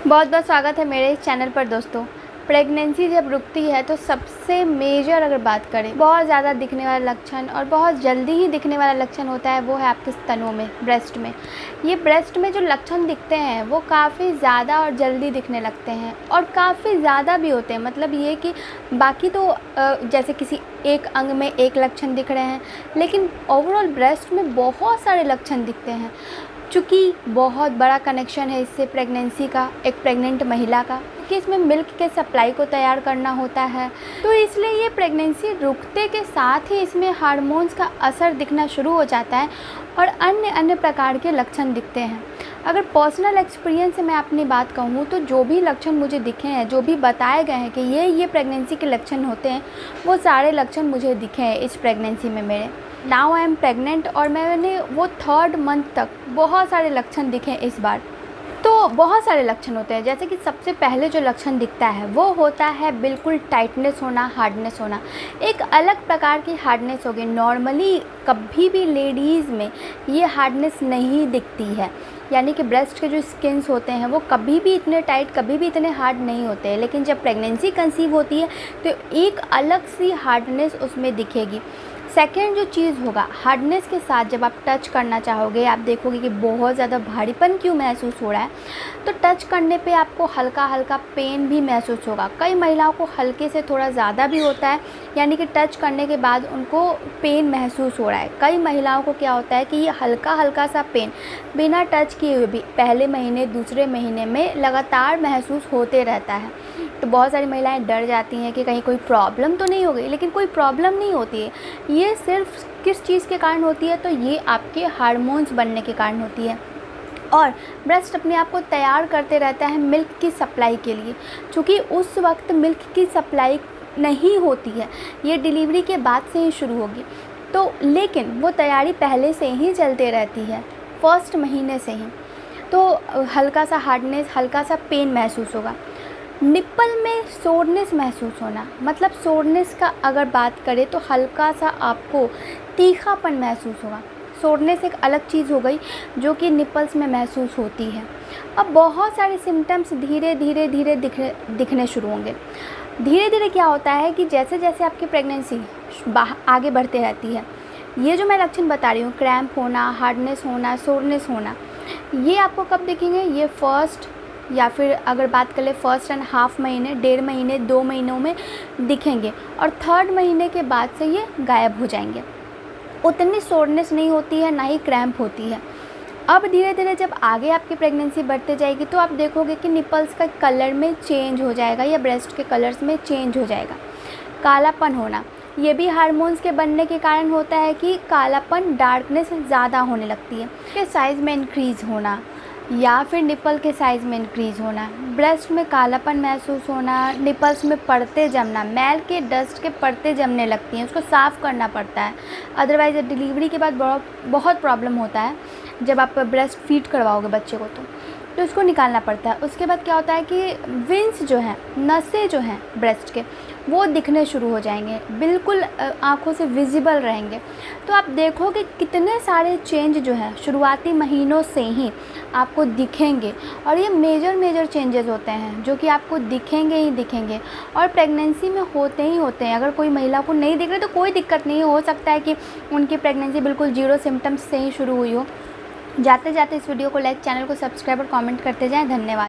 बहुत बहुत स्वागत है मेरे इस चैनल पर दोस्तों। प्रेगनेंसी जब रुकती है तो सबसे मेजर अगर बात करें, बहुत ज़्यादा दिखने वाला लक्षण और बहुत जल्दी ही दिखने वाला लक्षण होता है वो है आपके स्तनों में, ब्रेस्ट में। ये ब्रेस्ट में जो लक्षण दिखते हैं वो काफ़ी ज़्यादा और जल्दी दिखने लगते हैं और काफ़ी ज़्यादा भी होते हैं। मतलब ये कि बाकी तो जैसे किसी एक अंग में एक लक्षण दिख रहे हैं, लेकिन ओवरऑल ब्रेस्ट में बहुत सारे लक्षण दिखते हैं। चूँकि बहुत बड़ा कनेक्शन है इससे प्रेगनेंसी का, एक प्रेग्नेंट महिला का, कि इसमें मिल्क के सप्लाई को तैयार करना होता है, तो इसलिए ये प्रेगनेंसी रुकते के साथ ही इसमें हार्मोन्स का असर दिखना शुरू हो जाता है और अन्य प्रकार के लक्षण दिखते हैं। अगर पर्सनल एक्सपीरियंस से मैं अपनी बात कहूँ तो जो भी लक्षण मुझे दिखे हैं, जो भी बताए गए हैं कि ये प्रेगनेंसी के लक्षण होते हैं, वो सारे लक्षण मुझे दिखे हैं इस प्रेगनेंसी में मेरे। नाउ आई एम प्रेग्नेंट और मैंने वो 3rd मंथ तक बहुत सारे लक्षण दिखे इस बार। तो बहुत सारे लक्षण होते हैं, जैसे कि सबसे पहले जो लक्षण दिखता है वो होता है बिल्कुल टाइटनेस होना, हार्डनेस होना। एक अलग प्रकार की हार्डनेस होगी। नॉर्मली कभी भी लेडीज़ में ये हार्डनेस नहीं दिखती है, यानी कि ब्रेस्ट के जो स्किन्स होते हैं वो कभी भी इतने टाइट, कभी भी इतने हार्ड नहीं होते हैं। लेकिन जब प्रेगनेंसी कंसीव होती है तो एक अलग सी हार्डनेस उसमें दिखेगी। सेकेंड जो चीज़ होगा, हार्डनेस के साथ जब आप टच करना चाहोगे, आप देखोगे कि बहुत ज़्यादा भारीपन क्यों महसूस हो रहा है, तो टच करने पे आपको हल्का हल्का पेन भी महसूस होगा। कई महिलाओं को हल्के से थोड़ा ज़्यादा भी होता है, यानी कि टच करने के बाद उनको पेन महसूस हो रहा है। कई महिलाओं को क्या होता है कि ये हल्का हल्का सा पेन बिना टच किए हुए भी पहले महीने, दूसरे महीने में लगातार महसूस होते रहता है। तो बहुत सारी महिलाएं डर जाती हैं कि कहीं कोई प्रॉब्लम तो नहीं हो गई, लेकिन कोई प्रॉब्लम नहीं होती है। ये सिर्फ किस चीज़ के कारण होती है, तो ये आपके हार्मोन्स बनने के कारण होती है। और ब्रेस्ट अपने आप को तैयार करते रहता है मिल्क की सप्लाई के लिए, क्योंकि उस वक्त मिल्क की सप्लाई नहीं होती है, ये डिलीवरी के बाद से ही शुरू होगी। तो लेकिन वो तैयारी पहले से ही चलते रहती है, 1st महीने से ही। तो हल्का सा हार्डनेस, हल्का सा पेन महसूस होगा। निप्पल में सोरनेस महसूस होना, मतलब सोरनेस का अगर बात करें तो हल्का सा आपको तीखापन महसूस होगा। सोरनेस एक अलग चीज़ हो गई जो कि निप्पल्स में महसूस होती है। अब बहुत सारे सिम्टम्स धीरे धीरे दिखने शुरू होंगे। धीरे धीरे क्या होता है कि जैसे जैसे आपकी प्रेगनेंसी आगे बढ़ती रहती है, ये जो मैं लक्षण बता रही हूँ, क्रैम्प होना, हार्डनेस होना, सोरनेस होना, ये आपको कब दिखेंगे? ये फर्स्ट या फिर अगर बात कर ले 1.5 महीने, 1.5 महीने, 2 महीनों में दिखेंगे और 3rd महीने के बाद से ये गायब हो जाएंगे। उतनी सोरनेस नहीं होती है, ना ही क्रैम्प होती है। अब धीरे धीरे जब आगे आपकी प्रेगनेंसी बढ़ते जाएगी तो आप देखोगे कि निपल्स का कलर में चेंज हो जाएगा या ब्रेस्ट के कलर्स में चेंज हो जाएगा। कालापन होना, ये भी हार्मोन्स के बनने के कारण होता है कि कालापन, डार्कनेस ज़्यादा होने लगती है। के साइज़ में इंक्रीज़ होना या फिर निपल के साइज़ में इंक्रीज़ होना, ब्रेस्ट में कालापन महसूस होना, निपल्स में परतें जमना, मैल के डस्ट के परतें जमने लगती हैं, उसको साफ़ करना पड़ता है। अदरवाइज़ डिलीवरी के बाद बहुत प्रॉब्लम होता है। जब आप ब्रेस्ट फीड करवाओगे बच्चे को तो इसको निकालना पड़ता है। उसके बाद क्या होता है कि वेन्स जो हैं, नसें जो हैं ब्रेस्ट के, वो दिखने शुरू हो जाएंगे, बिल्कुल आँखों से विजिबल रहेंगे। तो आप देखोगे कितने सारे चेंज जो हैं शुरुआती महीनों से ही आपको दिखेंगे और ये मेजर चेंजेस होते हैं जो कि आपको दिखेंगे ही दिखेंगे और प्रेगनेंसी में होते ही होते हैं। अगर कोई महिला को नहीं दिख रहे तो कोई दिक्कत नहीं, हो सकता है कि उनकी प्रेगनेंसी बिल्कुल 0 सिम्टम्स से ही शुरू हुई हो। जाते जाते इस वीडियो को लाइक, चैनल को सब्सक्राइब और कमेंट करते जाएं। धन्यवाद।